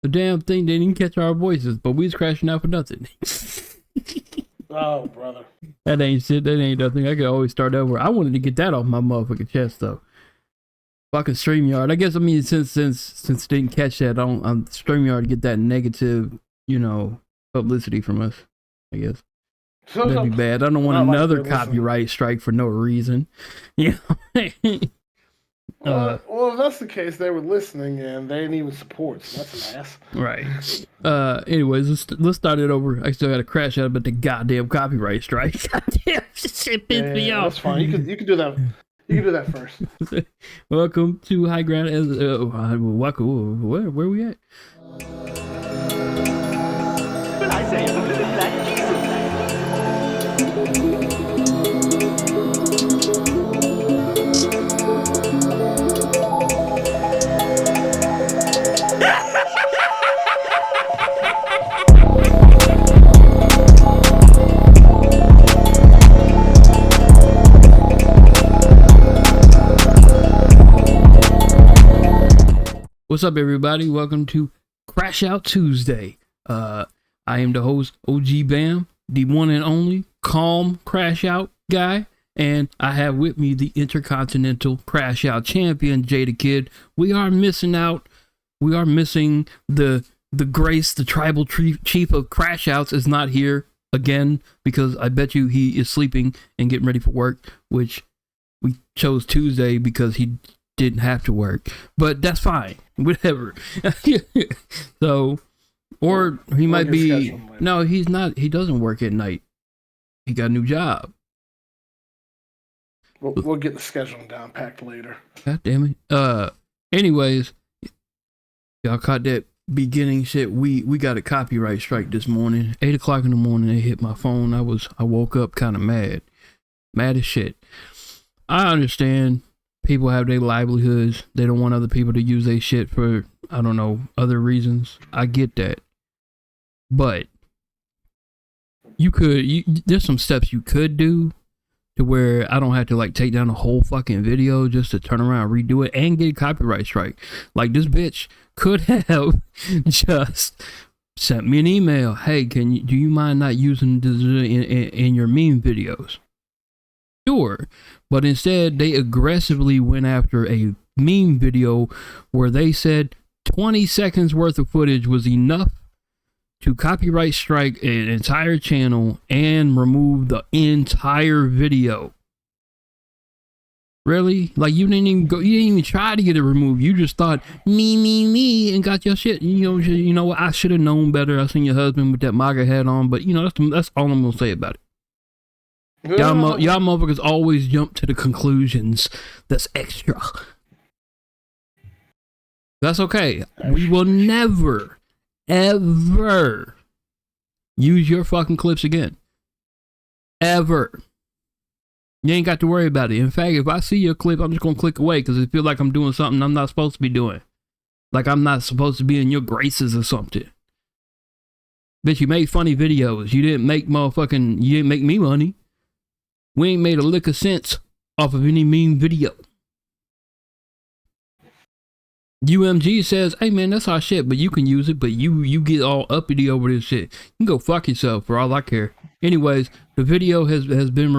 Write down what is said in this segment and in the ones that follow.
The damn thing didn't even catch our voices, but we was crashing out for nothing. Oh, brother. That ain't shit. That ain't nothing. I could always start over. I wanted to get that off my motherfucking chest, though. Fucking StreamYard. I guess, I mean, since didn't catch that on StreamYard to get that negative, publicity from us, I guess. That'd be bad. I don't want another copyright strike for no reason. Yeah. Well, if that's the case, they were listening and they didn't even support. So that's an ass. Right. Anyways, let's start it over. I still got to crash out about the goddamn copyright strike. Goddamn shit pissed me off. That's fine. You can do that. You can do that first. Welcome to High Ground. Welcome. Where we at? But I say it's a little black Jesus. What's up, everybody? Welcome to Crashout Tuesday. I am the host, OG Bam, the one and only calm Crashout guy, and I have with me the Intercontinental Crashout champion, Jada Kid. We are missing out. We are missing the Grace, the tribal chief of Crashouts, is not here again because I bet you he is sleeping and getting ready for work, which we chose Tuesday because he didn't have to work, but that's fine. Whatever. So, or he might be. No, he's not. He doesn't work at night. He got a new job. We'll get the scheduling down packed later. God damn it. Anyways, y'all caught that beginning shit. We got a copyright strike this morning. 8 o'clock in the morning. It hit my phone. I woke up kind of mad as shit. I understand. People have their livelihoods. They don't want other people to use their shit for, I don't know, other reasons. I get that. But there's some steps you could do to where I don't have to like take down the whole fucking video just to turn around, redo it, and get a copyright strike. Like this bitch could have just sent me an email. Hey, do you mind not using this in your meme videos? Sure. But instead, they aggressively went after a meme video where they said 20 seconds worth of footage was enough to copyright strike an entire channel and remove the entire video. Really? Like you didn't even try to get it removed. You just thought me and got your shit. You know what? I should have known better. I seen your husband with that MAGA hat on, but that's all I'm gonna say about it. Y'all motherfuckers always jump to the conclusions. That's extra. That's okay. We will never, ever use your fucking clips again. Ever. You ain't got to worry about it. In fact, if I see your clip, I'm just going to click away because it feels like I'm doing something I'm not supposed to be doing. Like I'm not supposed to be in your graces or something. Bitch, you made funny videos. You didn't make me money. We ain't made a lick of sense off of any meme video. UMG says, hey man, that's our shit, but you can use it, but you get all uppity over this shit. You can go fuck yourself for all I care. Anyways, the video has been,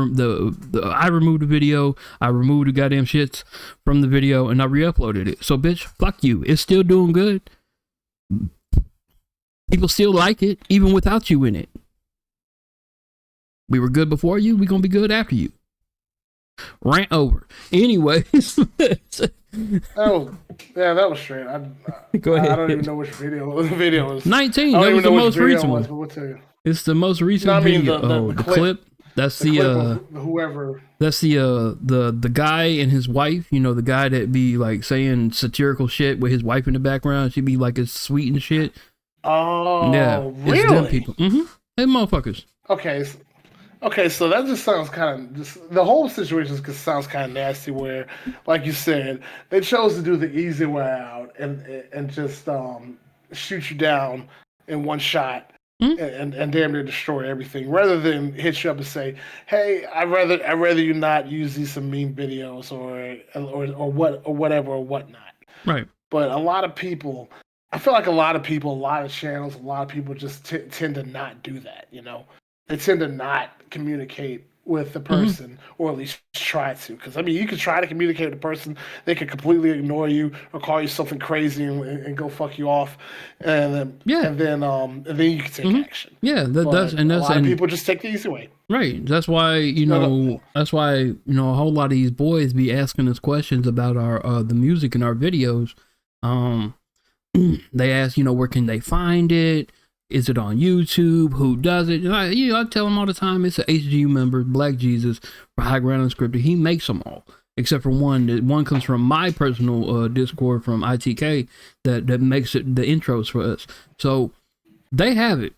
I removed the video, I removed the goddamn shits from the video, and I re-uploaded it. So bitch, fuck you. It's still doing good. People still like it, even without you in it. We were good before you. We gonna be good after you. Rant over. Anyways. Oh, yeah, that was straight. Go ahead. I don't even know which video the video was. 19. That was the most recent one. We'll tell you. It's the most recent video. The clip. That's the whoever. That's the guy and his wife. The guy that be like saying satirical shit with his wife in the background. She be like it's sweet and shit. Oh, yeah, really? It's them people. Hey, motherfuckers. Okay, so that just sounds the whole situation just sounds kind of nasty where, like you said, they chose to do the easy way out and just shoot you down in one shot and damn near destroy everything rather than hit you up and say, hey, I'd rather you not use these some meme videos or whatever or whatnot. Right. But a lot of people I feel like a lot of people, a lot of channels, a lot of people just tend to not do that. They tend to not communicate with the person, or at least try to. Because I mean, you can try to communicate with the person, they could completely ignore you or call you something crazy and go fuck you off, and then and then you can take action. Yeah, that's a lot of people just take the easy way. Right. That's why that's why a whole lot of these boys be asking us questions about our the music in our videos. They ask, where can they find it? Is it on YouTube? Who does it? I tell them all the time, it's an HGU member, Black Jesus, for High Ground Unscripted. He makes them all, except for one. One comes from my personal Discord from ITK that makes it the intros for us. So they have it.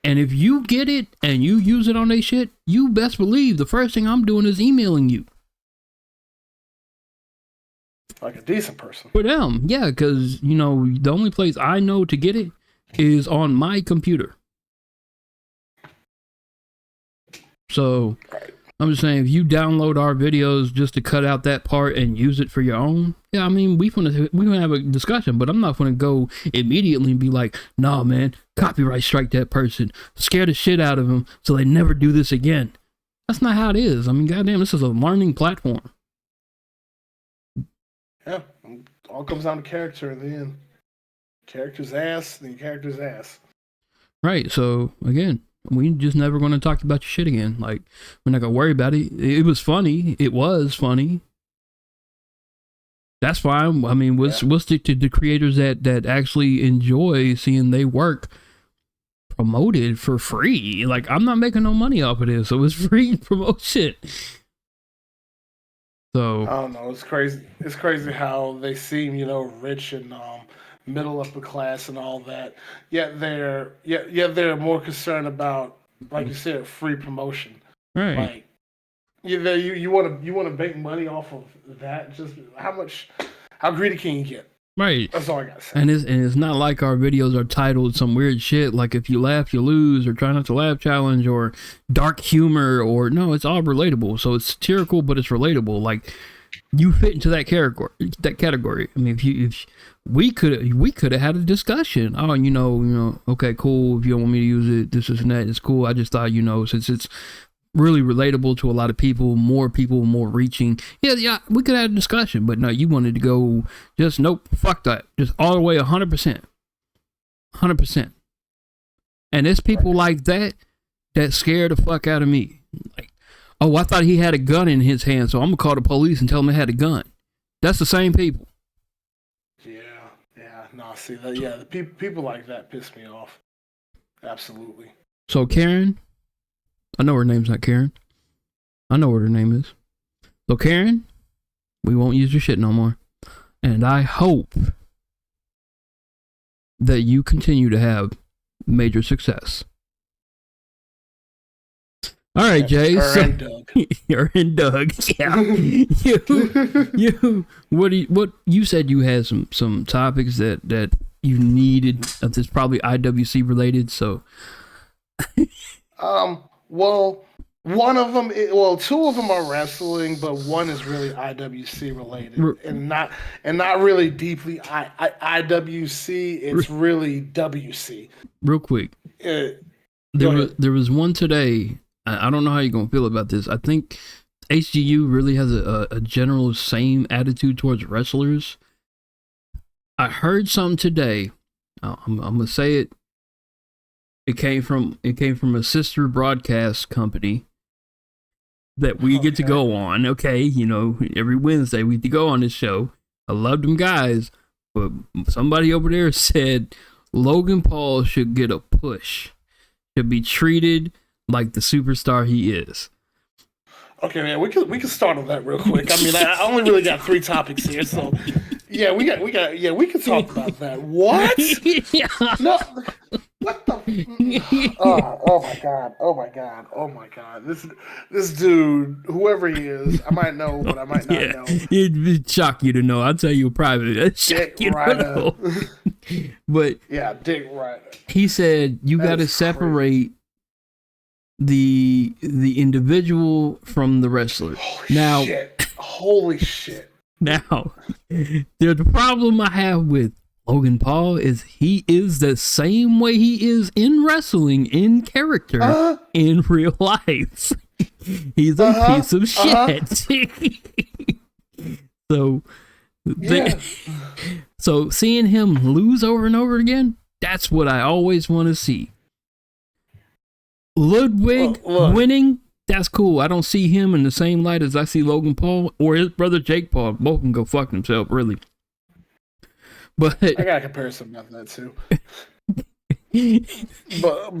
And if you get it and you use it on their shit, you best believe the first thing I'm doing is emailing you. Like a decent person. For them, yeah, because, the only place I know to get it is on my computer. So I'm just saying, if you download our videos just to cut out that part and use it for your own, yeah, I mean, we gonna have a discussion, but I'm not gonna go immediately and be like, nah, man, copyright strike that person, scare the shit out of them so they never do this again. That's not how it is. I mean, goddamn, this is a learning platform. Yeah, all comes down to character in the end. Character's ass, then character's ass. Right, so again, we just never going to talk about your shit again. Like, we're not going to worry about it. It was funny. It was funny. That's fine. I mean, we'll stick to the creators that actually enjoy seeing they work promoted for free. Like, I'm not making no money off of this, so it's free promotion. So I don't know. It's crazy. It's crazy how they seem, rich and middle upper class and all that. Yet they're more concerned about, like you said, free promotion. Right. Like you want to make money off of that. Just how greedy can you get? Right. That's all I gotta say. And it's not like our videos are titled some weird shit like if you laugh you lose, or try not to laugh challenge, or dark humor, or no, it's all relatable. So it's satirical, but it's relatable. Like, you fit into that category. I mean, if we could have had a discussion. Oh, okay, cool. If you don't want me to use it, this and that, it's cool. I just thought, since it's really relatable to a lot of people, more reaching. Yeah, we could have a discussion, but no, you wanted to go just, nope, fuck that. Just all the way 100%. 100%. And it's people like that scare the fuck out of me. Like, oh, I thought he had a gun in his hand, so I'm gonna call the police and tell him he had a gun. That's the same people. Yeah, no, see that. Yeah, the people like that piss me off. Absolutely. So Karen, I know her name's not Karen. I know what her name is. So Karen, we won't use your shit no more. And I hope that you continue to have major success. All right, Jay. And Doug. You're in Doug. Yeah. What you said you had some topics that you needed. That's probably IWC related. So. Well, one of them, two of them are wrestling, but one is really IWC related, and not really deeply IWC. It's really WC. Real quick, there was one today. I don't know how you're gonna feel about this. I think HGU really has a general same attitude towards wrestlers. I heard something today. I'm gonna say it. It came from a sister broadcast company that we get to go on. Okay, every Wednesday we get to go on this show. I love them guys, but somebody over there said Logan Paul should get a push, should be treated like the superstar he is. Okay, man, we can start on that real quick. I mean, I only really got 3 topics here, so yeah, we can talk about that. What? No. What the? Oh my god! This dude, whoever he is, I might know, but I might not know. It'd shock you to know. I'll tell you private. Dick Ryder. But yeah, Dick Ryder. He said you got to separate the individual from the wrestler. Holy shit! Now, the problem I have with Logan Paul is the same way he is in wrestling, in character, in real life. He's a piece of shit. So, so seeing him lose over and over again, that's what I always want to see. Ludwig winning, that's cool. I don't see him in the same light as I see Logan Paul or his brother Jake Paul. Both can go fuck themselves, really. But I got a comparison about that too. but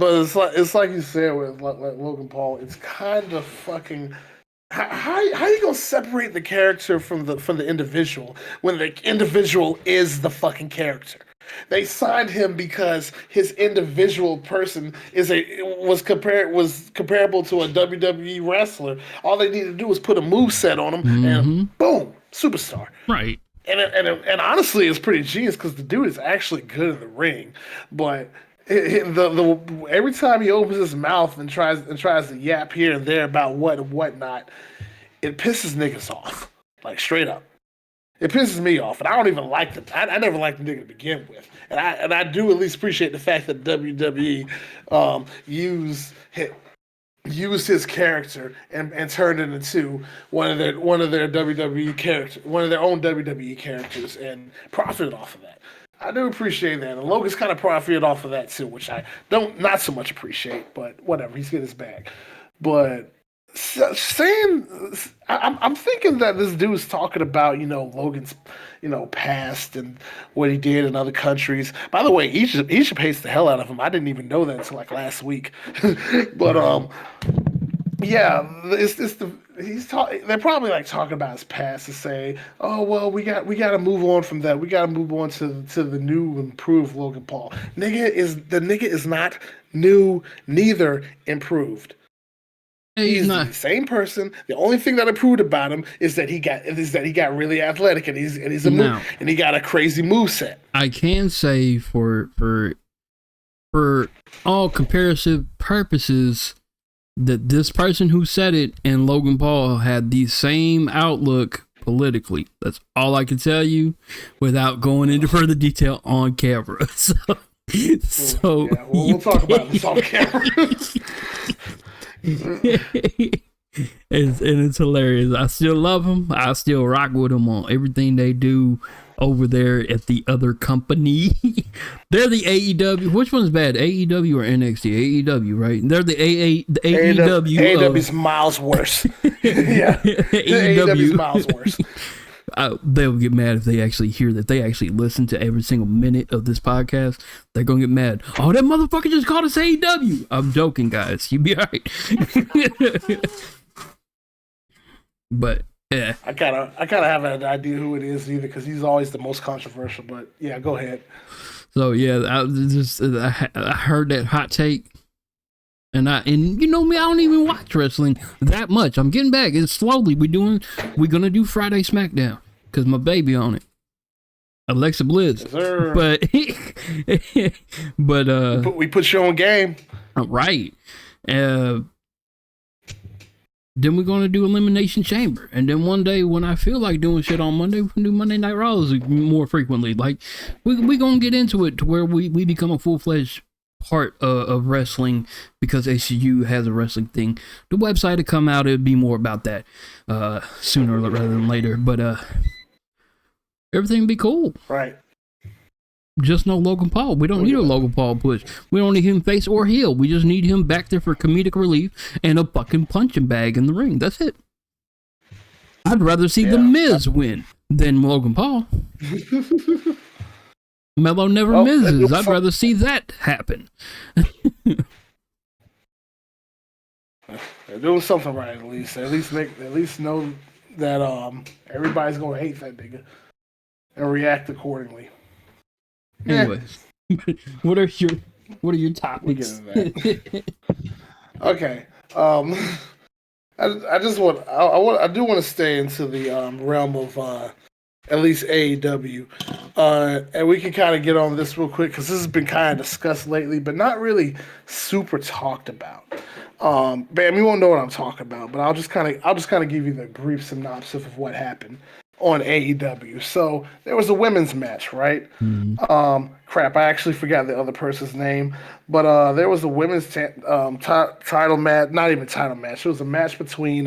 it's like you said with like Logan Paul. It's kind of fucking. How you gonna separate the character from the individual when the individual is the fucking character? They signed him because his individual person was comparable to a WWE wrestler. All they needed to do was put a moveset on him, and boom, superstar. Right. And honestly, it's pretty genius because the dude is actually good in the ring, but every time he opens his mouth and tries to yap here and there about what and whatnot, it pisses niggas off, like straight up. It pisses me off, and I don't even like the. I never liked the nigga to begin with, and I do at least appreciate the fact that WWE used his character and turned it into one of their WWE character, one of their own WWE characters, and profited off of that. I do appreciate that, and Logan's kind of profited off of that too, which I don't not so much appreciate, but whatever, he's getting his bag. But I'm thinking that this dude is talking about Logan's past and what he did in other countries. By the way, Egypt hates the hell out of him. I didn't even know that until like last week. But yeah, they're probably like talking about his past to say, oh well, we got to move on from that. We got to move on to the new improved Logan Paul. The nigga is not new, neither improved. He's not the same person. The only thing that improved about him is that he got really athletic and he's and he got a crazy moveset. I can say for all comparative purposes that this person who said it and Logan Paul had the same outlook politically. That's all I can tell you without going into further detail on camera. So yeah, we'll talk about this on camera. It's hilarious. I still love them. I still rock with them on everything they do over there at the other company. They're the AEW. Which one's bad, AEW or NXT? AEW, right? They're the AEW. AEW's miles worse. Yeah, AEW's miles worse. They'll get mad if they actually hear that they actually listen to every single minute of this podcast. They're gonna get mad. Oh, that motherfucker just called us AEW. I'm joking, guys. You be alright. But yeah, I kind of have an idea who it is either because he's always the most controversial. But yeah, go ahead. So yeah, I heard that hot take. And you know me, I don't even watch wrestling that much. I'm getting back. It's slowly. We're gonna do Friday SmackDown because my baby on it, Alexa Bliss. Yes, but we put you on game, right? Then we're gonna do Elimination Chamber, and then one day when I feel like doing shit on Monday, we can do Monday Night Raws more frequently. Like we gonna get into it to where we become a full-fledged part of wrestling because HGU has a wrestling thing. The website will come out. It'll be more about that sooner rather than later. But everything will be cool. Right. Just no Logan Paul. We don't need a Logan Paul push. We don't need him face or heel. We just need him back there for comedic relief and a fucking punching bag in the ring. That's it. I'd rather see The Miz win than Logan Paul. Melo never misses. I'd rather see that happen. They're doing something right, at least. At least know that everybody's gonna hate that nigga and react accordingly. Anyways, what are your topics? Okay. I do want to stay into the realm of at least AEW, and we can kind of get on this real quick because this has been kind of discussed lately, but not really super talked about. Bam, you won't know what I'm talking about, but I'll just kind of give you the brief synopsis of what happened. on AEW. So there was a women's match, right? Crap, I actually forgot the other person's name, but there was a women's title match. Not even title match. It was a match between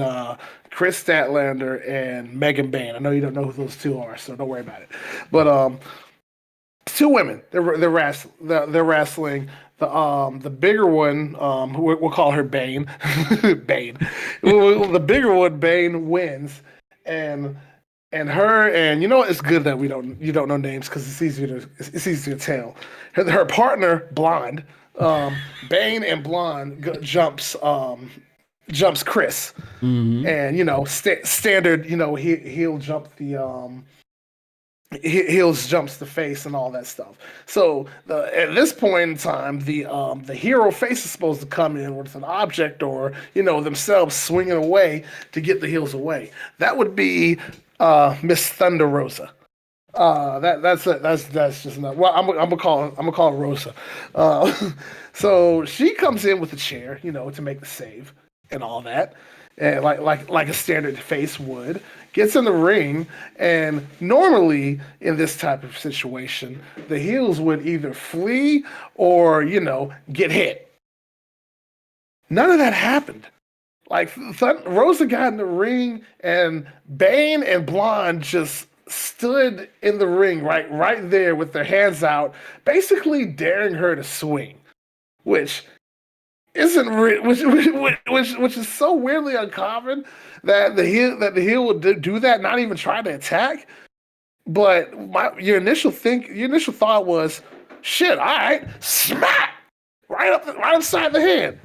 Chris Statlander and Megan Bayne. I know you don't know who those two are, so don't worry about it. But two women. They're wrestling. The bigger one, we'll call her Bane. Bane. The bigger one, Bane, wins, and her, and you know what? It's good that you don't know names because it's easier to tell. Her partner, Blonde, Bane and Blonde jumps Chris, and standard, he'll jump the heels jumps the face and all that stuff. So at this point in time, the hero face is supposed to come in with an object or themselves swinging away to get the heels away. That would be Miss Thunder Rosa. That's just not. Well, I'm gonna call her Rosa. So she comes in with a chair, to make the save and all that, and like a standard face would. Gets in the ring, and normally in this type of situation, the heels would either flee or get hit. None of that happened. Like Rosa got in the ring, and Bane and Blonde just stood in the ring right there with their hands out, basically daring her to swing, which isn't which is so weirdly uncommon that the heel would do that, not even try to attack. But your initial thought was, shit, all right, smack right upside the head.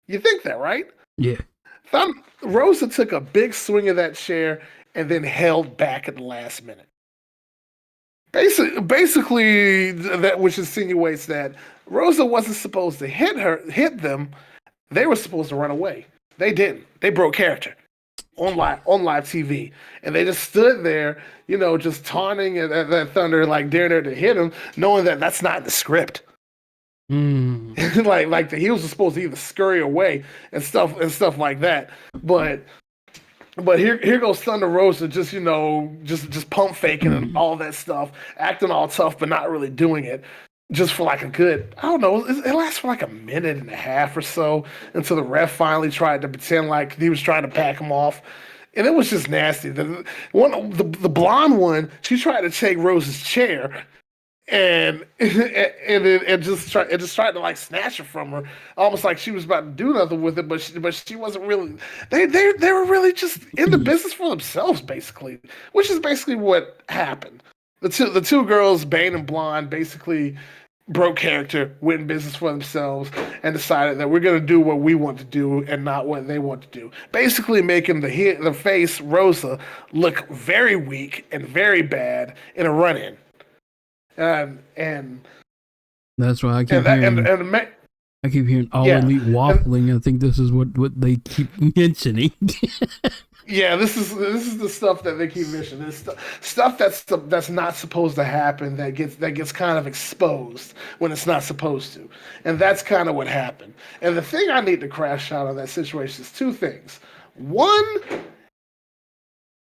You think that, right? Yeah. Rosa took a big swing of that chair and then held back at the last minute. Basically, that which insinuates that Rosa wasn't supposed to hit them. They were supposed to run away. They didn't. They broke character on live TV, and they just stood there, just taunting at that Thunder, like daring her to hit him, knowing that that's not in the script. like the heels are supposed to either scurry away and stuff like that, but here goes Thunder Rosa, just pump faking and all that stuff, acting all tough but not really doing it, just for like a good, I don't know, it lasts for like a minute and a half or so until the ref finally tried to pretend like he was trying to back him off, and it was just nasty. The blonde one, she tried to take Rose's chair. And it just tried to like snatch it from her, almost like she was about to do nothing with it, but she wasn't really. They were really just in the business for themselves, basically, which is basically what happened. The two girls, Bane and Blonde, basically broke character, went in business for themselves, and decided that we're gonna do what we want to do and not what they want to do. Basically, making the face Rosa look very weak and very bad in a run-in. And that's why I keep hearing All Elite waffling. I think this is what they keep mentioning. Yeah, this is the stuff that they keep mentioning. This stuff that's not supposed to happen, that gets kind of exposed when it's not supposed to, and that's kind of what happened. And the thing I need to crash out on that situation is two things. One,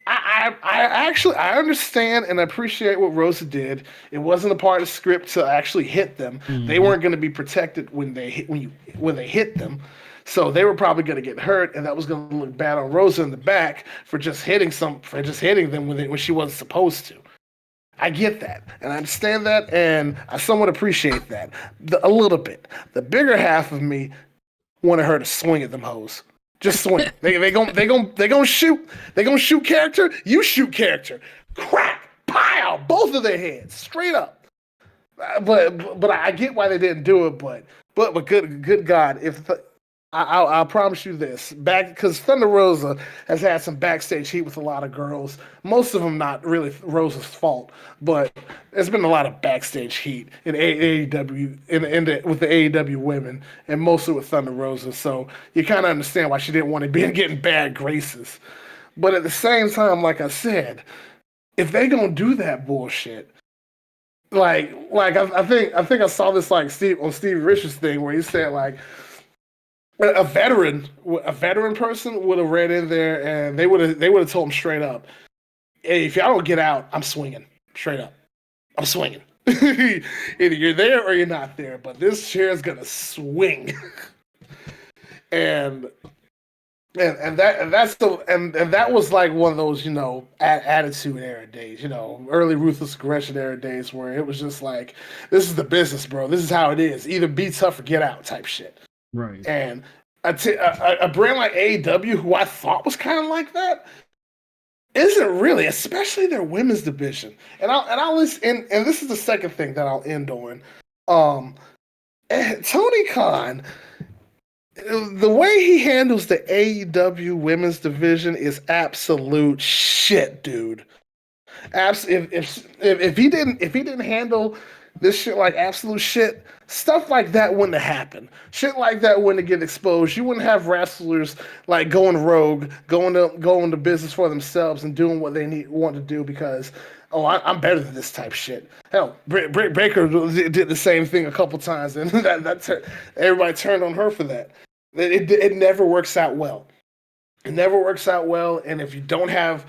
I understand and appreciate what Rosa did. It wasn't a part of the script to actually hit them. Mm-hmm. They weren't going to be protected when they hit them, so they were probably going to get hurt, and that was going to look bad on Rosa in the back for just hitting them when she wasn't supposed to. I get that, and I understand that, and I somewhat appreciate that a little bit. The bigger half of me wanted her to swing at them hoes. Just swing. They gonna shoot. They gonna shoot character. You shoot character. Crack, pow, both of their heads straight up. But I get why they didn't do it. But good God, if I'll promise you this, because Thunder Rosa has had some backstage heat with a lot of girls. Most of them not really Rosa's fault, but there's been a lot of backstage heat in AEW with the AEW women, and mostly with Thunder Rosa. So you kind of understand why she didn't want to be getting bad graces. But at the same time, like I said, if they gonna do that bullshit, like I think I saw this like Steve Richards thing where he said like, a veteran person would have ran in there and they would have told him straight up, if y'all don't get out, I'm swinging straight up. I'm swinging. Either you're there or you're not there, but this chair is gonna swing. and that was like one of those, attitude era days, early ruthless aggression era days where it was just like, this is the business, bro. This is how it is. Either be tough or get out type shit. Right. And a brand like AEW, who I thought was kind of like that, isn't really, especially their women's division. And I'll listen, and this is the second thing that I'll end on. Tony Khan, the way he handles the AEW women's division is absolute shit, dude. If he didn't handle this shit like absolute shit, stuff like that wouldn't have happened. Shit like that wouldn't get exposed. You wouldn't have wrestlers like going rogue, going to business for themselves and doing what they want to do because I'm better than this type shit. Hell, Baker did the same thing a couple times, and everybody turned on her for that. It never works out well. It never works out well, and if you don't have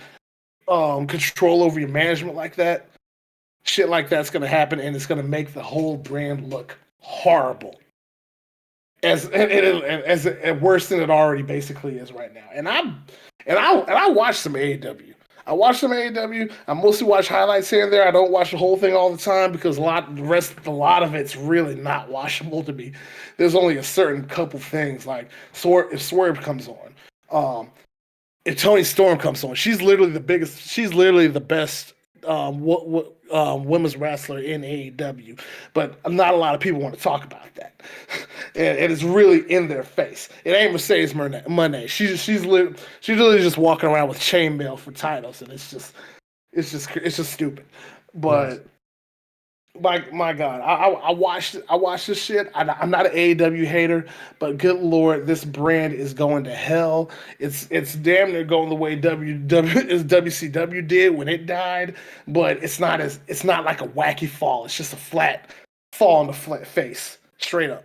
control over your management like that, shit like that's going to happen, and it's going to make the whole brand look horrible, as worse than it already basically is right now. And I watch some AEW. I mostly watch highlights here and there. I don't watch the whole thing all the time because a lot of it's really not watchable to me. There's only a certain couple things, like if Swerve comes on, if Toni Storm comes on, she's literally the best women's wrestler in AEW, but not a lot of people want to talk about that. and it's really in their face. It ain't Mercedes Moné. She's literally just walking around with chainmail for titles, and it's just stupid. But my God, I watched this shit. I'm not an AEW hater, but good Lord, this brand is going to hell. It's damn near going the way WCW did when it died, but it's not like a wacky fall. It's just a flat fall on the face, straight up.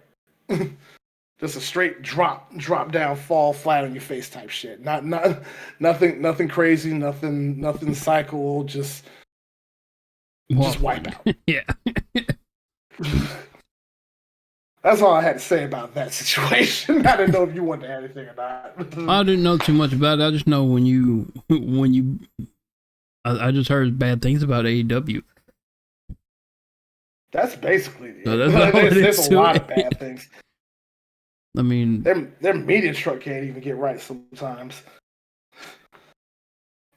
Just a straight drop down, fall flat on your face type shit. Nothing crazy, nothing cycle, just wipe out. Yeah. That's all I had to say about that situation. I didn't know if you wanted to add anything or not. I didn't know too much about it. I just know when you I just heard bad things about AEW. That's basically it. No, there's a lot of bad things. I mean, their media truck can't even get right sometimes.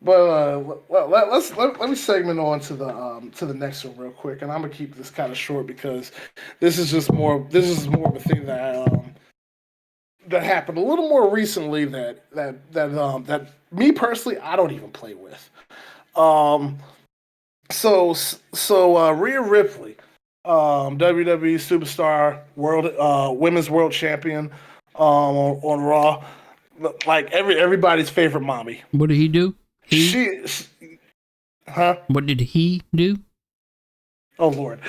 But let me segment on to the next one real quick, and I'm gonna keep this kind of short because this is more of a thing that happened a little more recently that me personally I don't even play with. So Rhea Ripley, WWE superstar, women's world champion, on Raw, like everybody's favorite mommy. what did he do? What did he do? Oh Lord.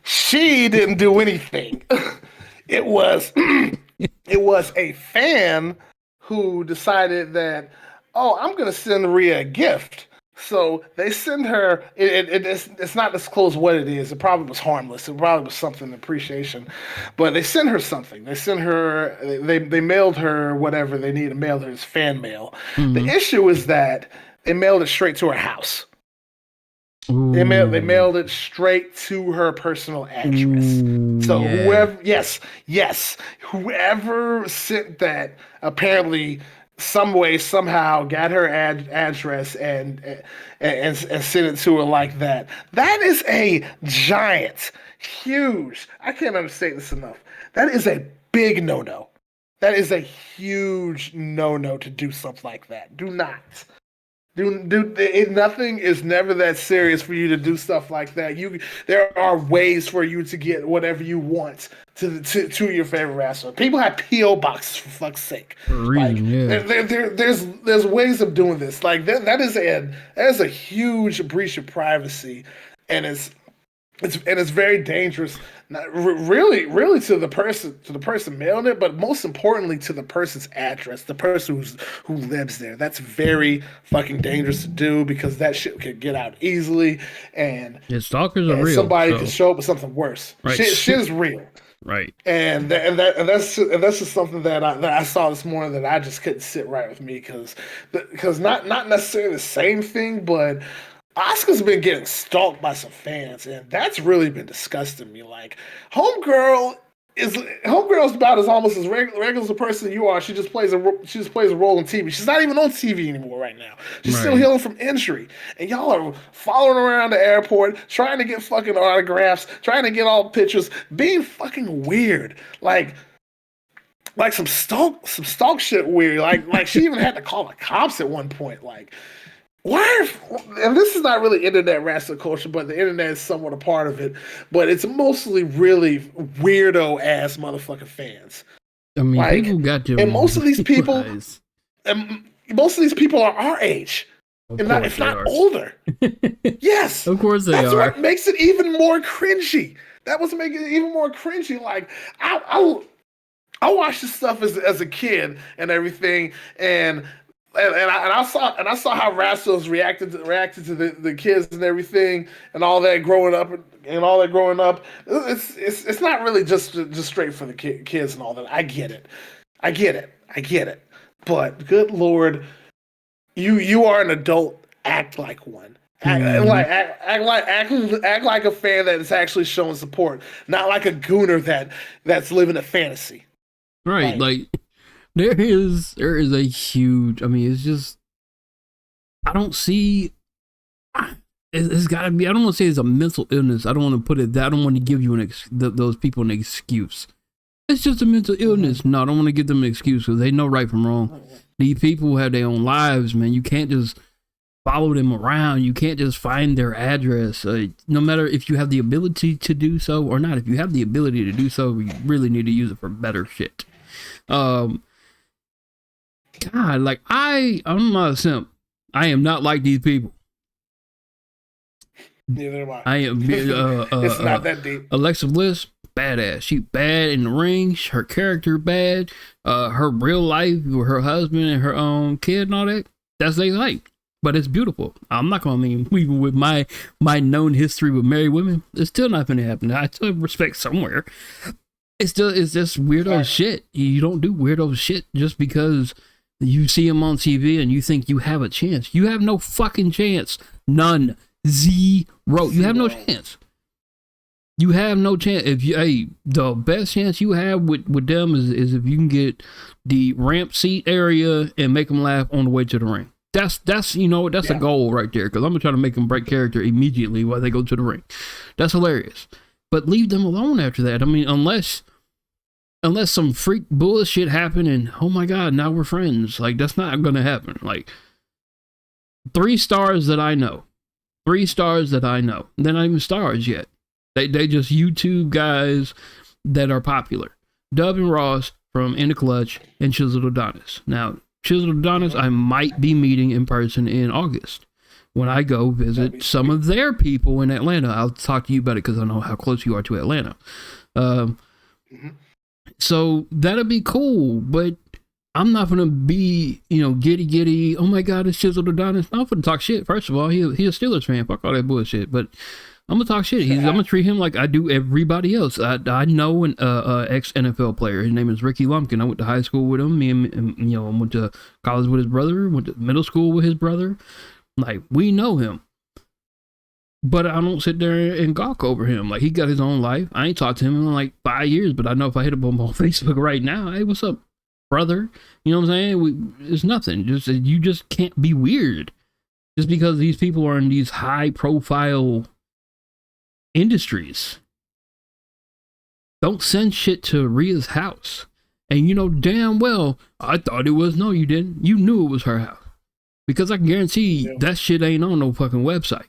She didn't do anything. It was a fan who decided that, I'm gonna send Rhea a gift. So they send her. It's not disclosed what it is. It probably was harmless. It probably was something appreciation, but they sent her something. They sent her. They mailed her whatever they need to mail her as fan mail. Mm-hmm. The issue is that they mailed it straight to her house. Ooh. They mailed it straight to her personal address. Ooh, so yeah. whoever sent that apparently some way, somehow got her address and sent it to her like that. That is a giant, huge, I can't understate this enough. That is a big no-no. That is a huge no-no to do stuff like that. Do not. Nothing is never that serious for you to do stuff like that. There are ways for you to get whatever you want to your favorite wrestler. People have P.O. boxes for fuck's sake. For a reason, yeah. There's ways of doing this. Like that is a huge breach of privacy, and it's It's very dangerous. Really to the person mailing it, but most importantly to the person's address, the person who lives there. That's very fucking dangerous to do because that shit can get out easily, and Yeah, stalkers are real. somebody so. could show up with something worse. Right. Shit is real. Right. And that's just something that I saw this morning that I just couldn't sit right with me because not necessarily the same thing, but Asuka's been getting stalked by some fans, and that's really been disgusting me. Like, Homegirl's about as almost as regular as a person you are. She just plays a role on TV. She's not even on TV anymore right now. She's still healing from injury, and y'all are following around the airport, trying to get fucking autographs, trying to get all pictures, being fucking weird, like some stalk shit weird. Like she even had to call the cops at one point. Like, and this is not really internet wrestling culture, but the internet is somewhat a part of it. But it's mostly really weirdo ass motherfucking fans. I mean, like, people got to, and most of these people, are our age, if not older. Yes, of course they are. That's what makes it even more cringy. That was making it even more cringy. Like I watched this stuff as a kid and everything, and I saw how Rastos reacted to the kids and everything and all that growing up. It's not really just straight for the kids and all that. I get it. But good Lord, you are an adult. Act like one. Act like a fan that is actually showing support, not like a gooner that's living a fantasy. Right, like there is a huge. I mean, it's just I don't see. It's got to be. I don't want to say it's a mental illness. I don't want to put it that. I don't want to give you those people an excuse. It's just a mental illness. No, I don't want to give them an excuse because they know right from wrong. These people have their own lives, man. You can't just follow them around. You can't just find their address. No matter if you have the ability to do so or not. If you have the ability to do so, you really need to use it for better shit. God, like I'm not a simp. I am not like these people. Neither am I. I am. It's not that deep. Alexa Bliss, badass. She bad in the ring. Her character bad. Her real life with her husband and her own kid and all that. That's they like. But it's beautiful. I'm not gonna mean even with my known history with married women, it's still not gonna happen. I still have respect somewhere. It's just weirdo shit. You don't do weirdo shit just because you see them on TV and you think you have a chance. You have no fucking chance. None. Zero. You have no chance. You have no chance. The best chance you have with them is if you can get the ramp seat area and make them laugh on the way to the ring. That's a goal right there, because I'm gonna try to make them break character immediately while they go to the ring. That's hilarious. But leave them alone after that. I mean, unless some freak bullshit happened and oh my god, now we're friends. Like, that's not gonna happen. Like, 3 stars that I know. They're not even stars yet. They just YouTube guys that are popular. Dub and Ross from In the Clutch and Chiseled Adonis. Now, Chiseled Adonis I might be meeting in person in August when I go visit some of their people in Atlanta. I'll talk to you about it because I know how close you are to Atlanta. So that'll be cool, but I'm not gonna be, giddy. Oh my god, it's Chiseled Adonis. I'm gonna talk shit. First of all, he's a Steelers fan. Fuck all that bullshit. But I'm gonna talk shit. I'm gonna treat him like I do everybody else. I know an ex NFL player. His name is Ricky Lumpkin. I went to high school with him. I went to college with his brother. Went to middle school with his brother. Like, we know him. But I don't sit there and gawk over him. Like, he got his own life. I ain't talked to him in like 5 years, but I know if I hit him on Facebook right now, hey, what's up, brother? You know what I'm saying? It's nothing. You just can't be weird. Just because these people are in these high profile industries. Don't send shit to Rhea's house. And you know damn well, I thought it was. No, you didn't. You knew it was her house. Because I can guarantee that shit ain't on no fucking website.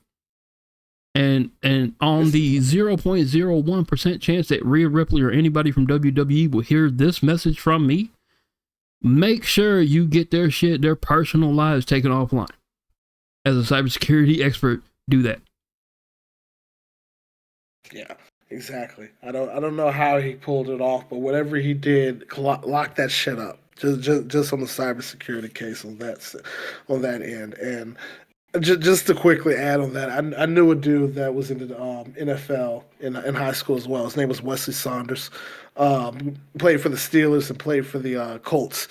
And on the 0.01% chance that Rhea Ripley or anybody from WWE will hear this message from me, make sure you get their shit, their personal lives taken offline. As a cybersecurity expert, do that. Yeah, exactly. I don't know how he pulled it off, but whatever he did, lock that shit up. Just on the cybersecurity case on that end, and just to quickly add on that, I knew a dude that was in the NFL in high school as well. His name was Wesley Saunders. Played for the Steelers and played for the Colts.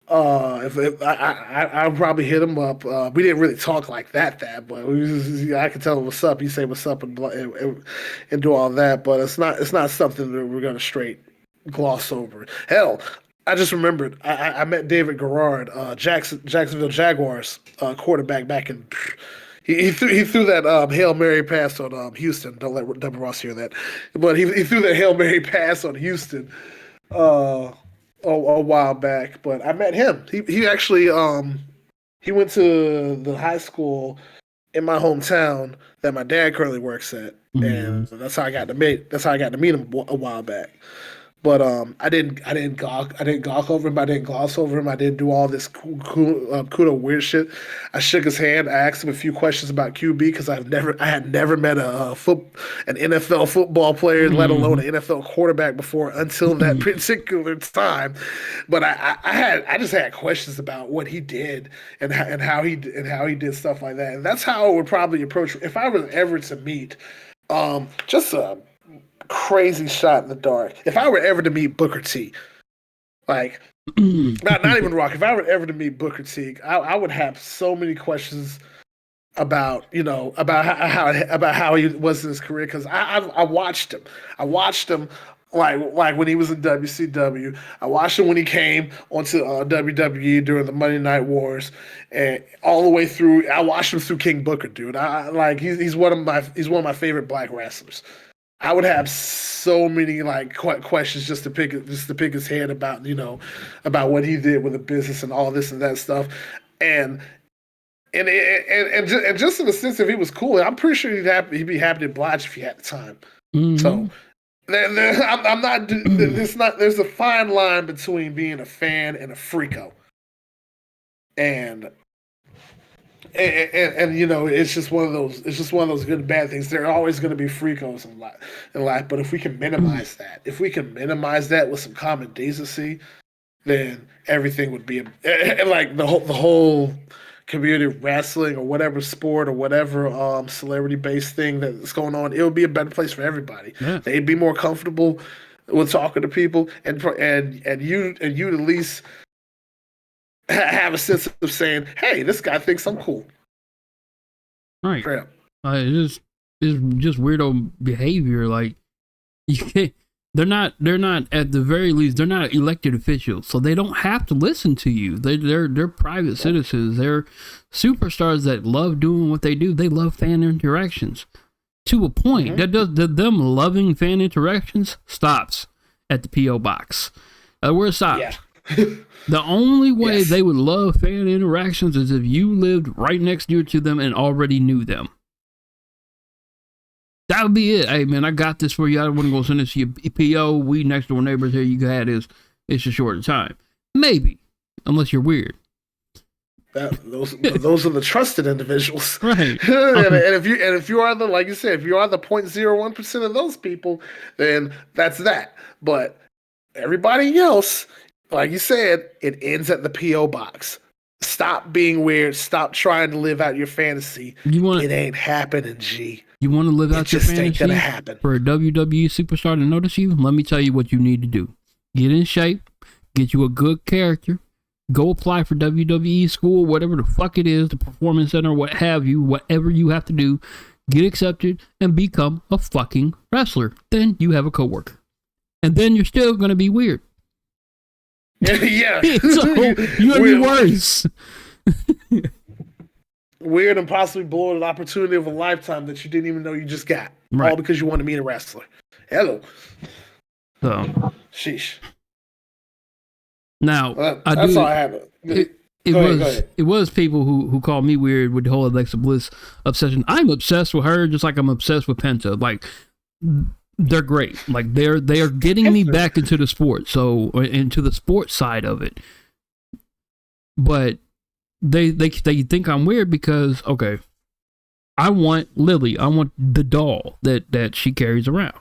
If I probably hit him up. We didn't really talk like that, but I could tell him what's up. He say what's up and do all that. But it's not something that we're gonna straight gloss over. Hell, I just remembered I met David Garrard, Jacksonville Jaguars quarterback back in. He threw that Hail Mary pass on Houston. Don't let Deborah Ross hear that. But he threw that Hail Mary pass on Houston. A while back, but I met him. He actually he went to the high school in my hometown that my dad currently works at, and that's how I got to meet him a while back. But I didn't gawk over him. I didn't gloss over him. I didn't do all this cool weird shit. I shook his hand. I asked him a few questions about QB because I had never met an NFL football player, let alone an NFL quarterback before until that particular time. But I just had questions about what he did and how he did stuff like that. And that's how I would probably approach if I was ever to meet just a crazy shot in the dark. If I were ever to meet Booker T, like not even Rock, if I were ever to meet Booker T, I would have so many questions about how he was in his career because I watched him. I watched him like when he was in WCW. I watched him when he came onto WWE during the Monday Night Wars, and all the way through. I watched him through King Booker, dude. He's one of my favorite black wrestlers. I would have so many questions just to pick his head about about what he did with the business and all this and that stuff, and just in the sense if he was cool, I'm pretty sure he'd be happy to oblige if he had the time. So I'm not. There's a fine line between being a fan and a freako, and it's just one of those good and bad things. There are always going to be freakos in life, but if we can minimize that with some common decency, then everything would be like the whole community of wrestling or whatever sport or whatever celebrity based thing that's going on. It would be a better place for everybody. Yeah. They'd be more comfortable with talking to people, and you'd at least have a sense of saying, "Hey, this guy thinks I'm cool." Right. It's just weirdo behavior. Like you can't. They're not. At the very least, they're not elected officials, so they don't have to listen to you. They're private citizens. They're superstars that love doing what they do. They love fan interactions to a point. Them loving fan interactions stops at the PO box. Where it stops. Yeah. The only way they would love fan interactions is if you lived right next door to them and already knew them. That would be it. Hey, man, I got this for you. I don't want to go send this to your PO. We next door neighbors here. You can have this. It's a shorter time. Maybe. Unless you're weird. Those are the trusted individuals. Right. and if you are the, like you said, if you are the 0.01% of those people, then that's that. But everybody else, like you said, it ends at the P.O. box. Stop being weird. Stop trying to live out your fantasy. It ain't happening, G. You want to live out your fantasy? It just ain't gonna happen. For a WWE superstar to notice you, let me tell you what you need to do. Get in shape. Get you a good character. Go apply for WWE school, whatever the fuck it is, the performance center, what have you, whatever you have to do. Get accepted and become a fucking wrestler. Then you have a coworker. And then you're still going to be weird. Yeah. So you're going to be worse. Weird and possibly blowing an opportunity of a lifetime that you didn't even know you just got. Right. All because you want to meet a wrestler. Hello. So. Sheesh. Now, that's all I have. It was people who called me weird with the whole Alexa Bliss obsession. I'm obsessed with her just like I'm obsessed with Penta. Like, they're great. Like, they are getting me back into the sport, into the sports side of it. But they think I'm weird because, okay, I want Lily. I want the doll that she carries around.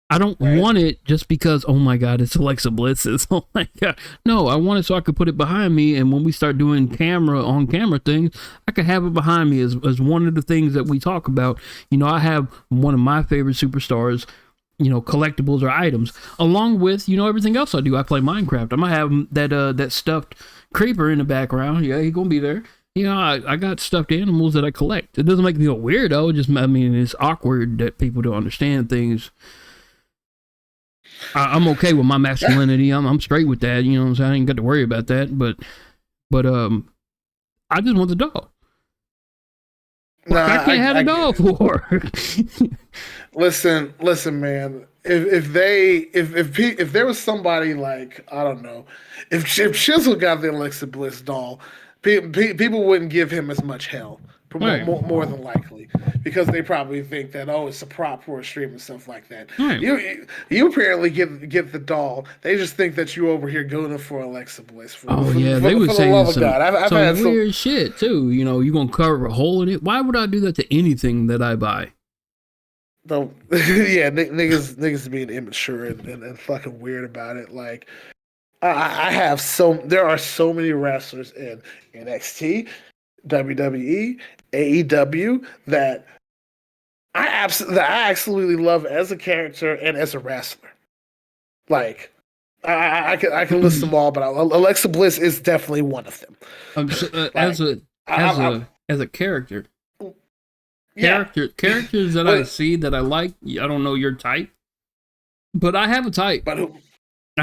I don't want it just because, oh my God, it's Alexa Bliss's. Oh my God. No, I want it so I could put it behind me. And when we start doing on camera things, I could have it behind me as one of the things that we talk about. You know, I have one of my favorite superstars, you know, collectibles or items, along with, you know, everything else I do. I play Minecraft. I'm going to have that stuffed creeper in the background. Yeah, he's going to be there. You know, I got stuffed animals that I collect. It doesn't make me a weirdo. It's awkward that people don't understand things. I'm okay with my masculinity. I'm straight with that. You know what I'm saying? I ain't got to worry about that. But I just want the dog. No, I can't have a dog for. Listen, man. If there was somebody like, I don't know, if Chisel got the Alexa Bliss doll, people wouldn't give him as much hell. More than likely, because they probably think that, oh, it's a prop for a stream and stuff like that. Right. You apparently get the doll. They just think that you over here going for Alexa Bliss. They would say some weird shit too. You know, you gonna cover a hole in it. Why would I do that to anything that I buy? No, yeah, niggas being immature and fucking weird about it. Like, there are so many wrestlers in NXT, WWE, AEW that I absolutely love as a character and as a wrestler. Like, I can list them all, but Alexa Bliss is definitely one of them. As a character, characters that I see that I like. I don't know your type, but I have a type. I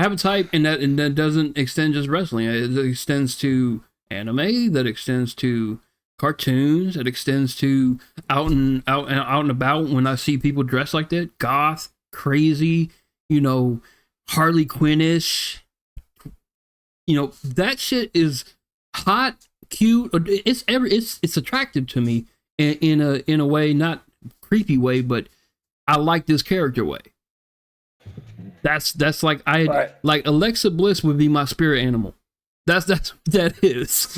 have a type, and that doesn't extend just wrestling. It extends to anime, that extends to cartoons, that extends to out and about when I see people dressed like that, goth, crazy, you know, Harley Quinn-ish. You know, that shit is hot, cute. It's attractive to me in a way, not creepy way, but I like this character way. That's like like Alexa Bliss would be my spirit animal. That is.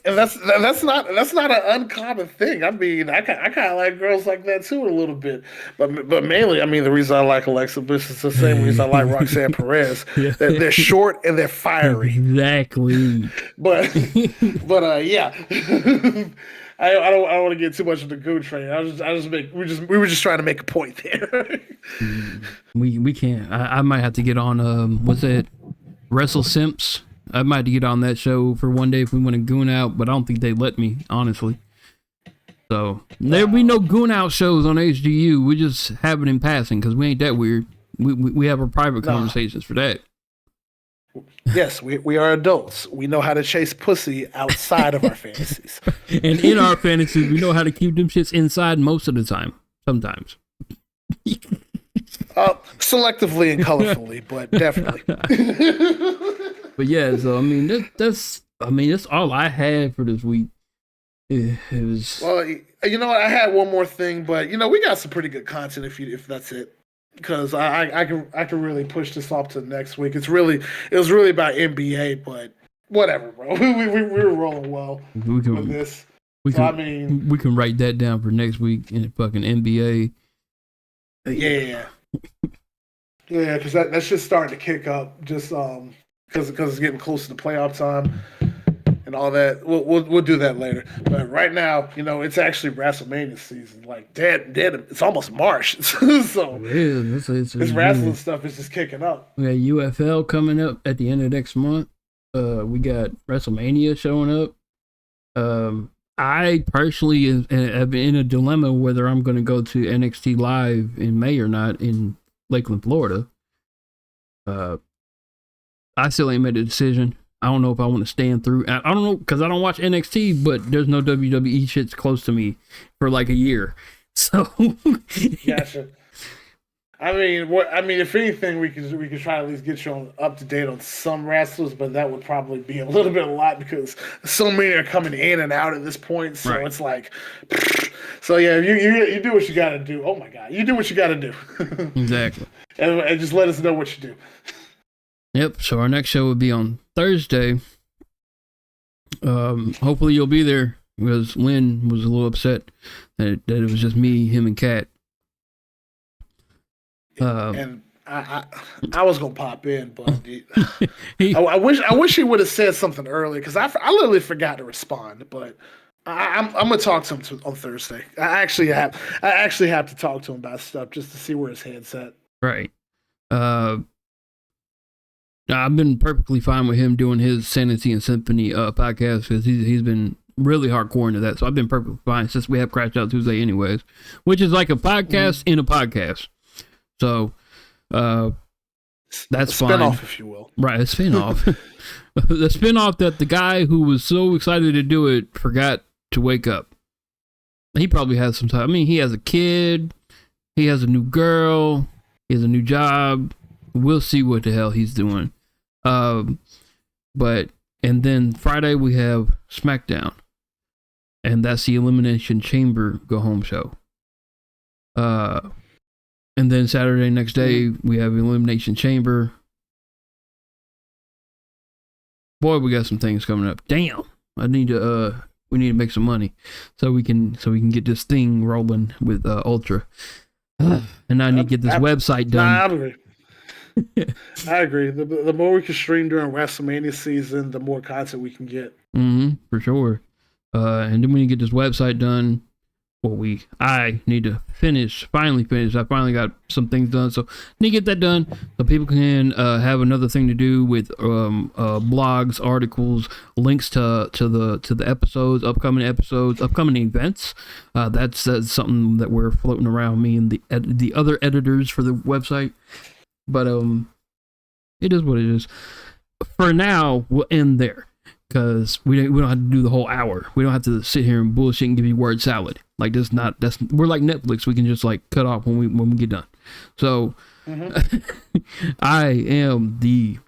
And that's not an uncommon thing. I mean, I kind of like girls like that too a little bit, but mainly, I mean, the reason I like Alexa Bliss is the same reason I like Roxanne Perez. Yeah. They're short and they're fiery. Exactly. But yeah. I don't want to get too much of the goo train. We were just trying to make a point there. we can't. I might have to get on what's that? Wrestle Simps. I might have to get on that show for one day if we want to goon out, but I don't think they let me, honestly. So there'll be no goon out shows on HGU. We just have it in passing because we ain't that weird. We have our private conversations for that. Yes, we are adults. We know how to chase pussy outside of our fantasies. And in our fantasies, we know how to keep them shits inside most of the time. Sometimes. Selectively and colorfully, but definitely. But yeah, so I mean that's all I had for this week. It was... Well, you know what? I had one more thing, but you know we got some pretty good content if that's it. Because I can really push this off to next week. It was really about NBA, but whatever, bro. We were rolling well with this. We can write that down for next week in fucking NBA. Yeah. Yeah, because that's just starting to kick up. Just because it's getting close to the playoff time and all that. We'll do that later. But right now, you know, it's actually WrestleMania season. Like dead. It's almost March. So this wrestling stuff is just kicking up. We got UFL coming up at the end of next month. We got WrestleMania showing up. I personally have been in a dilemma whether I'm going to go to NXT Live in May or not in Lakeland, Florida. I still ain't made a decision. I don't know if I want to stand through. I don't know because I don't watch NXT, but there's no WWE shits close to me for like a year. So, gotcha. I mean, if anything, we could try to at least get you up to date on some wrestlers, but that would probably be a little bit a lot because so many are coming in and out at this point. So It's like, so yeah, you do what you got to do. Oh my God, you do what you got to do. Exactly. And just let us know what you do. Yep. So our next show would be on Thursday. Hopefully you'll be there. because Lynn was a little upset that it was just me, him, and Kat. And I was gonna pop in, but I wish he would have said something earlier because I literally forgot to respond. But I'm gonna talk to him on Thursday. I actually have to talk to him about stuff just to see where his head's at. Right. I've been perfectly fine with him doing his Sanity and Symphony podcast because he's been really hardcore into that. So I've been perfectly fine since we have Crash Out Tuesday anyways, which is like a podcast in a podcast. So that's fine. Spin-off, if you will. Right, a spin-off. The spin-off that the guy who was so excited to do it forgot to wake up. He probably has some time. I mean, he has a kid. He has a new girl. He has a new job. We'll see what the hell he's doing. But and then Friday we have SmackDown, and that's the Elimination Chamber go home show. And then Saturday next day we have Elimination Chamber. Boy, we got some things coming up. Damn, we need to make some money so we can get this thing rolling with Ultra. And I need to get this website done. I agree. I agree. The more we can stream during WrestleMania season, the more content we can get. For sure. And then we need to get this website done. Well, I need to finally finish. I finally got some things done, so I need to get that done so people can have another thing to do with blogs, articles, links to the episodes, upcoming events. That's something that we're floating around, me and the other editors for the website. But it is what it is. For now, we'll end there because we don't have to do the whole hour. We don't have to sit here and bullshit and give you word salad. Like we're like Netflix. We can just like cut off when we get done. So I am the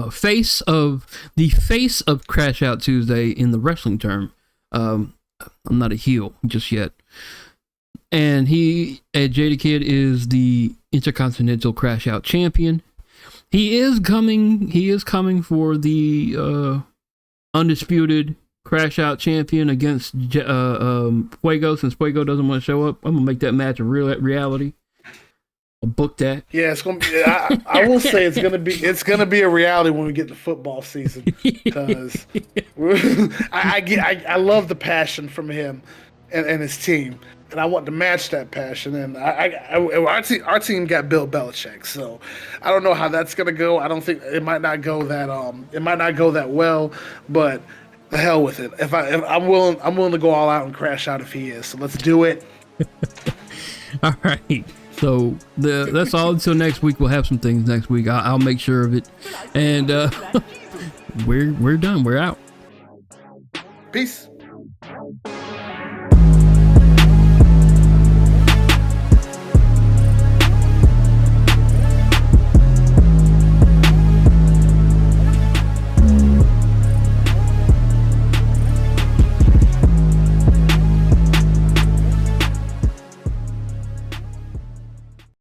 face of Crash Out Tuesday in the wrestling term. I'm not a heel just yet. And Jada Kid is the Intercontinental Crash Out champion. He is coming for the undisputed Crash Out champion against Fuego. Since Fuego doesn't want to show up, I'm gonna make that match a reality. I'll book that. Yeah, it's gonna be. I will say it's gonna be a reality when we get to football season because I love the passion from him and his team. And I want to match that passion. And our team got Bill Belichick, so I don't know how that's gonna go. I don't think it might not go that well, but the hell with it. If I'm willing to go all out and crash out if he is. So let's do it. All right. So that's all until next week. We'll have some things next week. I'll make sure of it. And we're done. We're out. Peace.